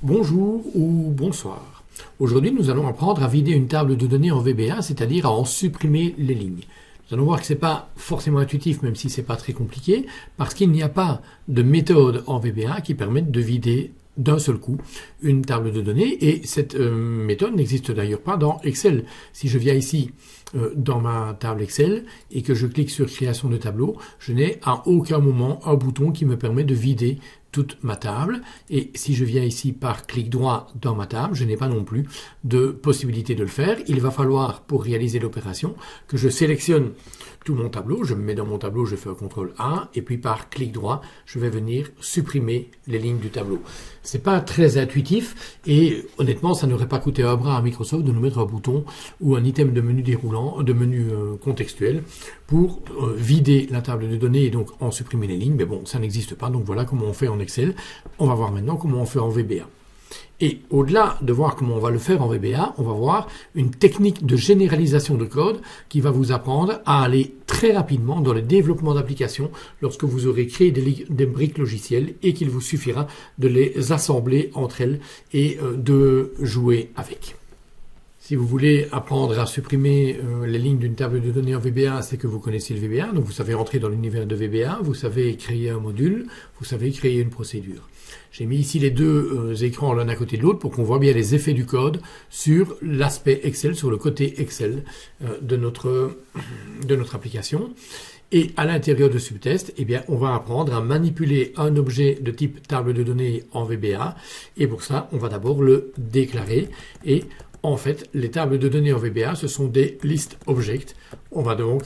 Bonjour ou bonsoir. Aujourd'hui, nous allons apprendre à vider une table de données en VBA, c'est-à-dire à en supprimer les lignes. Nous allons voir que ce n'est pas forcément intuitif, même si ce n'est pas très compliqué, parce qu'il n'y a pas de méthode en VBA qui permette de vider d'un seul coup une table de données, et cette méthode n'existe d'ailleurs pas dans Excel. Si je viens ici dans ma table Excel et que je clique sur création de tableau, je n'ai à aucun moment un bouton qui me permet de vider toute ma table, et si je viens ici par clic droit dans ma table, je n'ai pas non plus de possibilité de le faire. Il va falloir, pour réaliser l'opération, que je sélectionne tout mon tableau, je me mets dans mon tableau, je fais un CTRL A, et puis par clic droit, je vais venir supprimer les lignes du tableau. C'est pas très intuitif, et honnêtement, ça n'aurait pas coûté un bras à Microsoft de nous mettre un bouton ou un item de menu déroulant, de menu contextuel, pour vider la table de données et donc en supprimer les lignes, mais bon, ça n'existe pas, donc voilà comment on fait en Excel. On va voir maintenant comment on fait en VBA. Et au-delà de voir comment on va le faire en VBA, on va voir une technique de généralisation de code qui va vous apprendre à aller très rapidement dans le développement d'applications lorsque vous aurez créé des briques logicielles et qu'il vous suffira de les assembler entre elles et de jouer avec. Si vous voulez apprendre à supprimer les lignes d'une table de données en VBA, c'est que vous connaissez le VBA, donc vous savez rentrer dans l'univers de VBA, vous savez créer un module, vous savez créer une procédure. J'ai mis ici les deux écrans l'un à côté de l'autre pour qu'on voit bien les effets du code sur l'aspect Excel, sur le côté Excel de notre application. Et à l'intérieur de Subtest, eh bien, on va apprendre à manipuler un objet de type table de données en VBA. Et pour ça, on va d'abord le déclarer. Et en fait, les tables de données en VBA, ce sont des list objects. On va donc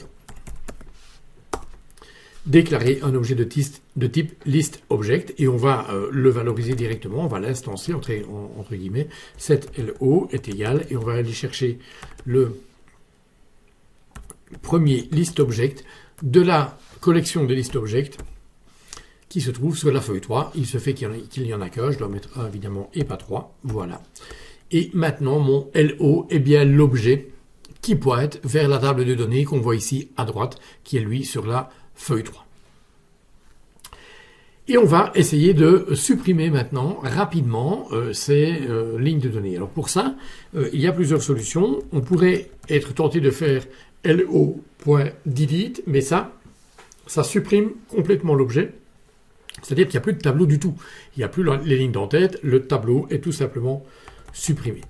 déclarer un objet de type list object et on va le valoriser directement, on va l'instancer entre guillemets, set LO est égal, et on va aller chercher le premier list object de la collection des list objects qui se trouve sur la feuille 3. Il se fait qu'il n'y en a qu'un, je dois mettre 1 évidemment et pas 3, voilà. Et maintenant mon LO est bien l'objet qui pointe vers la table de données qu'on voit ici à droite, qui est lui sur la feuille 3. Et on va essayer de supprimer maintenant rapidement ces lignes de données. Alors pour ça, il y a plusieurs solutions. On pourrait être tenté de faire lo.delete, mais ça supprime complètement l'objet. C'est-à-dire qu'il n'y a plus de tableau du tout. Il n'y a plus les lignes d'en-tête, le tableau est tout simplement supprimé.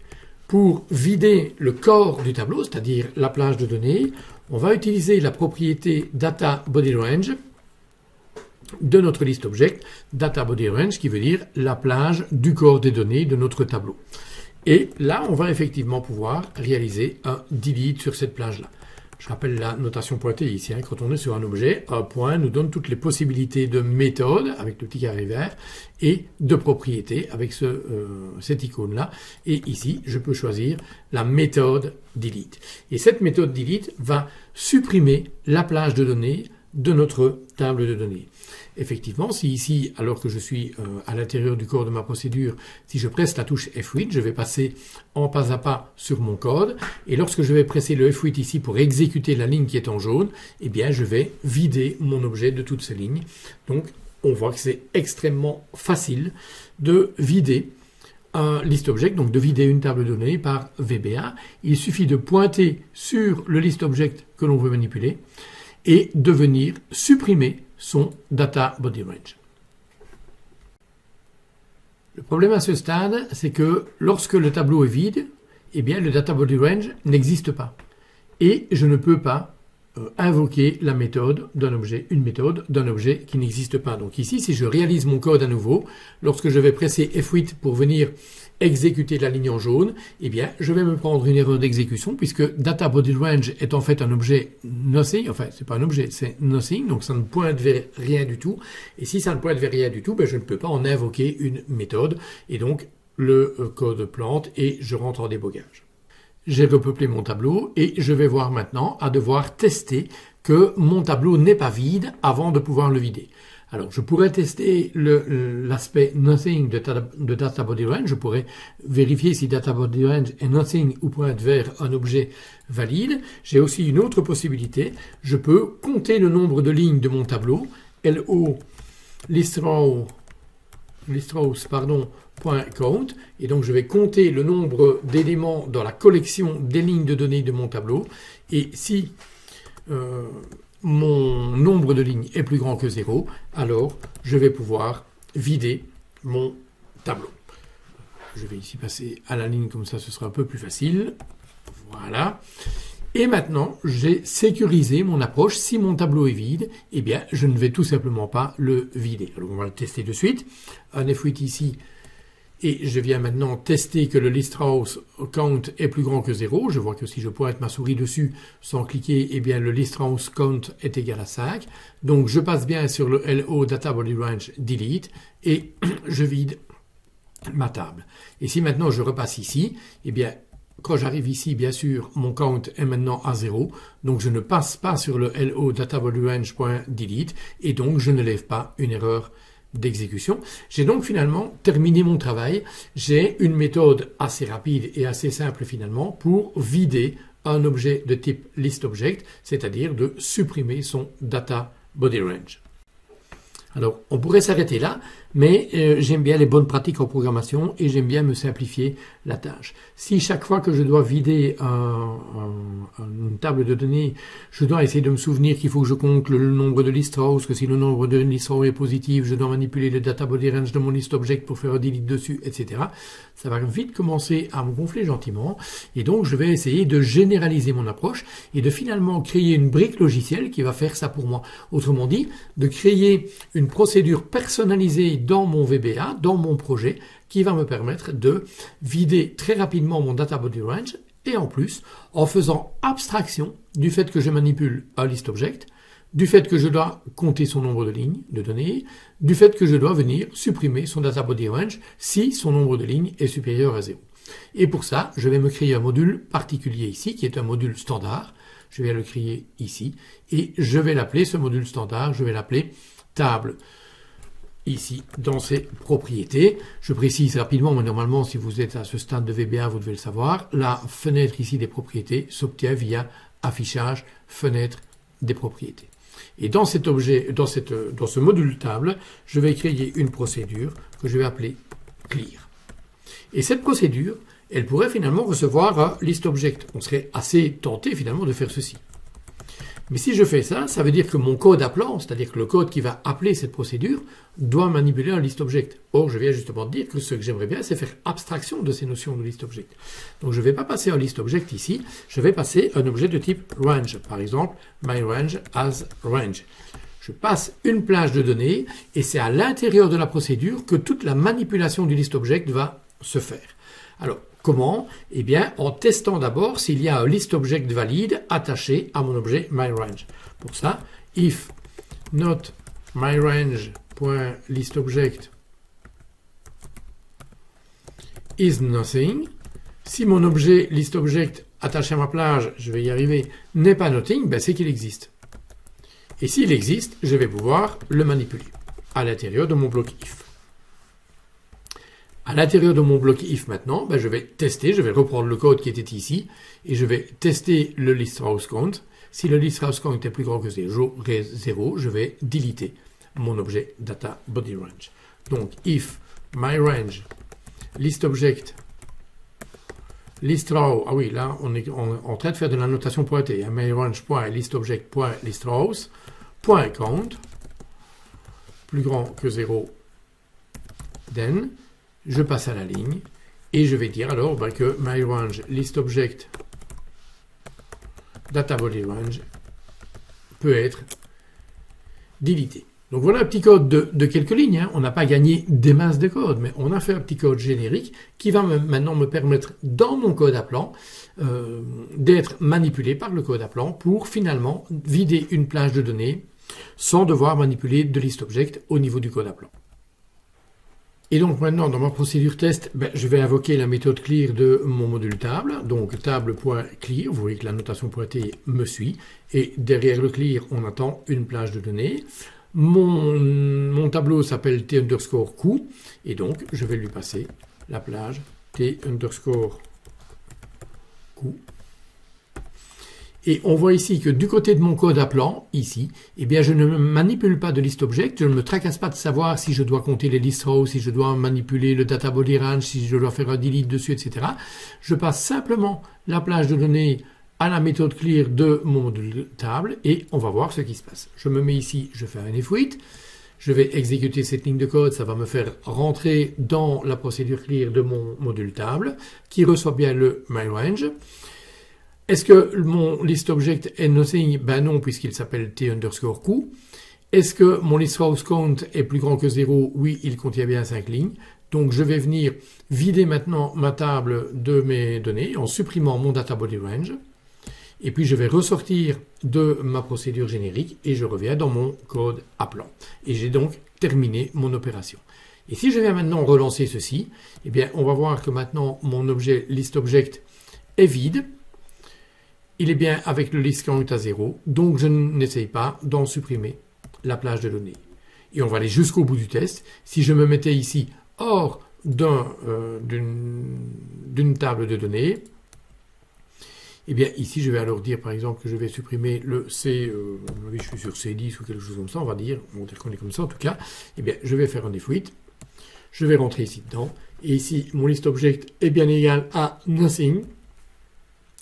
Pour vider le corps du tableau, c'est-à-dire la plage de données, on va utiliser la propriété data_body_range de notre list object, data_body_range qui veut dire la plage du corps des données de notre tableau. Et là, on va effectivement pouvoir réaliser un delete sur cette plage-là. Je rappelle la notation pointée ici. Quand on est sur un objet, un point nous donne toutes les possibilités de méthode avec le petit carré vert et de propriété avec cette icône-là. Et ici, je peux choisir la méthode delete. Et cette méthode delete va supprimer la plage de données de notre table de données. Effectivement, si ici, alors que je suis à l'intérieur du corps de ma procédure, si je presse la touche F8, je vais passer en pas à pas sur mon code, et lorsque je vais presser le F8 ici pour exécuter la ligne qui est en jaune, eh bien je vais vider mon objet de toutes ces lignes. Donc on voit que c'est extrêmement facile de vider un list object, donc de vider une table de données par VBA. Il suffit de pointer sur le list object que l'on veut manipuler et de venir supprimer son data_body_range. Le problème à ce stade, c'est que lorsque le tableau est vide, eh bien le data_body_range n'existe pas. Et je ne peux pas invoquer la méthode d'un objet, une méthode d'un objet qui n'existe pas. Donc ici, si je réalise mon code à nouveau, lorsque je vais presser F8 pour venir exécuter la ligne en jaune, eh bien, je vais me prendre une erreur d'exécution puisque data_body_range est en fait un objet nothing, enfin, c'est pas un objet, c'est nothing, donc ça ne pointe vers rien du tout. Et si ça ne pointe vers rien du tout, ben, je ne peux pas en invoquer une méthode. Et donc, le code plante et je rentre en débogage. J'ai repeuplé mon tableau et je vais voir maintenant à devoir tester que mon tableau n'est pas vide avant de pouvoir le vider. Alors, je pourrais tester l'aspect nothing de data_body_range. Je pourrais vérifier si data_body_range est nothing ou pointe vers un objet valide. J'ai aussi une autre possibilité. Je peux compter le nombre de lignes de mon tableau. LO list rows, .count, et donc je vais compter le nombre d'éléments dans la collection des lignes de données de mon tableau, et si mon nombre de lignes est plus grand que 0, alors je vais pouvoir vider mon tableau. Je vais ici passer à la ligne, comme ça ce sera un peu plus facile. Voilà. Et maintenant, j'ai sécurisé mon approche. Si mon tableau est vide, eh bien, je ne vais tout simplement pas le vider. Alors, on va le tester de suite. Un F8 ici. Et je viens maintenant tester que le list_rows count est plus grand que 0. Je vois que si je pointe ma souris dessus sans cliquer, eh bien, le list_rows count est égal à 5. Donc, je passe bien sur le LO data body range delete et je vide ma table. Et si maintenant je repasse ici, eh bien, quand j'arrive ici, bien sûr, mon count est maintenant à 0, donc je ne passe pas sur le LO data body range.delete et donc je ne lève pas une erreur d'exécution. J'ai donc finalement terminé mon travail. J'ai une méthode assez rapide et assez simple finalement pour vider un objet de type listObject, c'est-à-dire de supprimer son data body range. Alors, on pourrait s'arrêter là, mais j'aime bien les bonnes pratiques en programmation et j'aime bien me simplifier la tâche. Si chaque fois que je dois vider une table de données, je dois essayer de me souvenir qu'il faut que je compte le nombre de list_rows, que si le nombre de list_rows est positif, je dois manipuler le data body range de mon listObject pour faire un delete dessus, etc. Ça va vite commencer à me gonfler gentiment et donc je vais essayer de généraliser mon approche et de finalement créer une brique logicielle qui va faire ça pour moi. Autrement dit, de créer une procédure personnalisée dans mon VBA, dans mon projet, qui va me permettre de vider très rapidement mon data body range et en plus, en faisant abstraction du fait que je manipule un listObject, du fait que je dois compter son nombre de lignes de données, du fait que je dois venir supprimer son data body range si son nombre de lignes est supérieur à 0. Et pour ça, je vais me créer un module particulier ici, qui est un module standard. Je vais le créer ici et je vais l'appeler, ce module standard, je vais l'appeler table ici dans ses propriétés. Je précise rapidement, mais normalement si vous êtes à ce stade de VBA, vous devez le savoir, la fenêtre ici des propriétés s'obtient via affichage fenêtre des propriétés. Et dans cet objet, dans ce module table, je vais créer une procédure que je vais appeler clear. Et cette procédure, elle pourrait finalement recevoir un listObject. On serait assez tenté finalement de faire ceci. Mais si je fais ça, ça veut dire que mon code appelant, c'est-à-dire que le code qui va appeler cette procédure, doit manipuler un listObject. Or, je viens justement de dire que ce que j'aimerais bien, c'est faire abstraction de ces notions de listObject. Donc, je ne vais pas passer un listObject ici, je vais passer un objet de type range. Par exemple, myRange as range. Je passe une plage de données et c'est à l'intérieur de la procédure que toute la manipulation du listObject va se faire. Alors, comment? Eh bien, en testant d'abord s'il y a un listObject valide attaché à mon objet myRange. Pour ça, if not myRange.listObject is nothing, si mon objet listObject attaché à ma plage, je vais y arriver, n'est pas nothing, ben c'est qu'il existe. Et s'il existe, je vais pouvoir le manipuler à l'intérieur de mon bloc if. À l'intérieur de mon bloc if maintenant, ben je vais tester, je vais reprendre le code qui était ici et je vais tester le list_rows count. Si le list_rows count est plus grand que 0, je vais deleter mon objet data body range. Donc if myRange listObject list_row, ah oui, là on est en train de faire de la notation pointée, hein, myRange.listObject.list_rows .count plus grand que 0, then je passe à la ligne et je vais dire alors que myRange listObject data body range peut être deleté. Donc voilà un petit code de quelques lignes. Hein. On n'a pas gagné des masses de code, mais on a fait un petit code générique qui va maintenant me permettre dans mon code appelant d'être manipulé par le code appelant pour finalement vider une plage de données sans devoir manipuler de listObject au niveau du code appelant. Et donc maintenant, dans ma procédure test, je vais invoquer la méthode clear de mon module table. Donc table.clear, vous voyez que la notation pointée me suit. Et derrière le clear, on attend une plage de données. Mon tableau s'appelle t_coup. Et donc, je vais lui passer la plage t_coup. Et on voit ici que du côté de mon code appelant, ici, eh bien, je ne manipule pas de list object, je ne me tracasse pas de savoir si je dois compter les list rows, si je dois manipuler le data body range, si je dois faire un delete dessus, etc. Je passe simplement la plage de données à la méthode clear de mon module table et on va voir ce qui se passe. Je me mets ici, je fais un if-with, je vais exécuter cette ligne de code, ça va me faire rentrer dans la procédure clear de mon module table qui reçoit bien le myRange. Est-ce que mon list object est nothing? Ben non, puisqu'il s'appelle t_q. Est-ce que mon list rows count est plus grand que 0? Oui, il contient bien 5 lignes. Donc je vais venir vider maintenant ma table de mes données en supprimant mon data body range. Et puis je vais ressortir de ma procédure générique et je reviens dans mon code appelant. Et j'ai donc terminé mon opération. Et si je viens maintenant relancer ceci, eh bien on va voir que maintenant mon objet list object est vide. Il est bien avec le list count à 0, donc je n'essaye pas d'en supprimer la plage de données. Et on va aller jusqu'au bout du test. Si je me mettais ici hors d'une table de données, eh bien ici je vais alors dire par exemple que je vais supprimer le C, je suis sur C10 ou quelque chose comme ça, on va dire qu'on est comme ça en tout cas, eh bien je vais faire un if-with, je vais rentrer ici dedans, et ici mon list object est bien égal à nothing.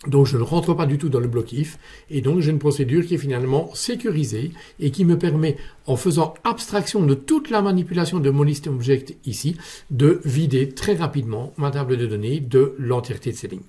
Donc je ne rentre pas du tout dans le bloc if et donc j'ai une procédure qui est finalement sécurisée et qui me permet, en faisant abstraction de toute la manipulation de mon list object ici, de vider très rapidement ma table de données de l'entièreté de ces lignes.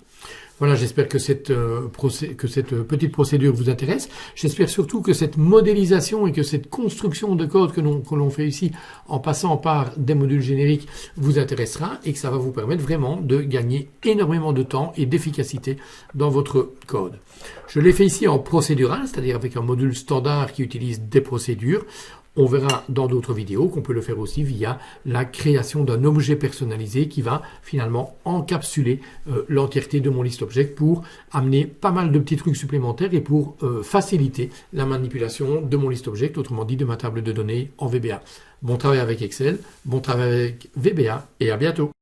Voilà, j'espère que cette petite procédure vous intéresse. J'espère surtout que cette modélisation et que cette construction de code que l'on fait ici en passant par des modules génériques vous intéressera et que ça va vous permettre vraiment de gagner énormément de temps et d'efficacité dans votre code. Je l'ai fait ici en procédural, c'est-à-dire avec un module standard qui utilise des procédures. On verra dans d'autres vidéos qu'on peut le faire aussi via la création d'un objet personnalisé qui va finalement encapsuler l'entièreté de mon list object pour amener pas mal de petits trucs supplémentaires et pour faciliter la manipulation de mon list object, autrement dit de ma table de données en VBA. Bon travail avec Excel, bon travail avec VBA et à bientôt.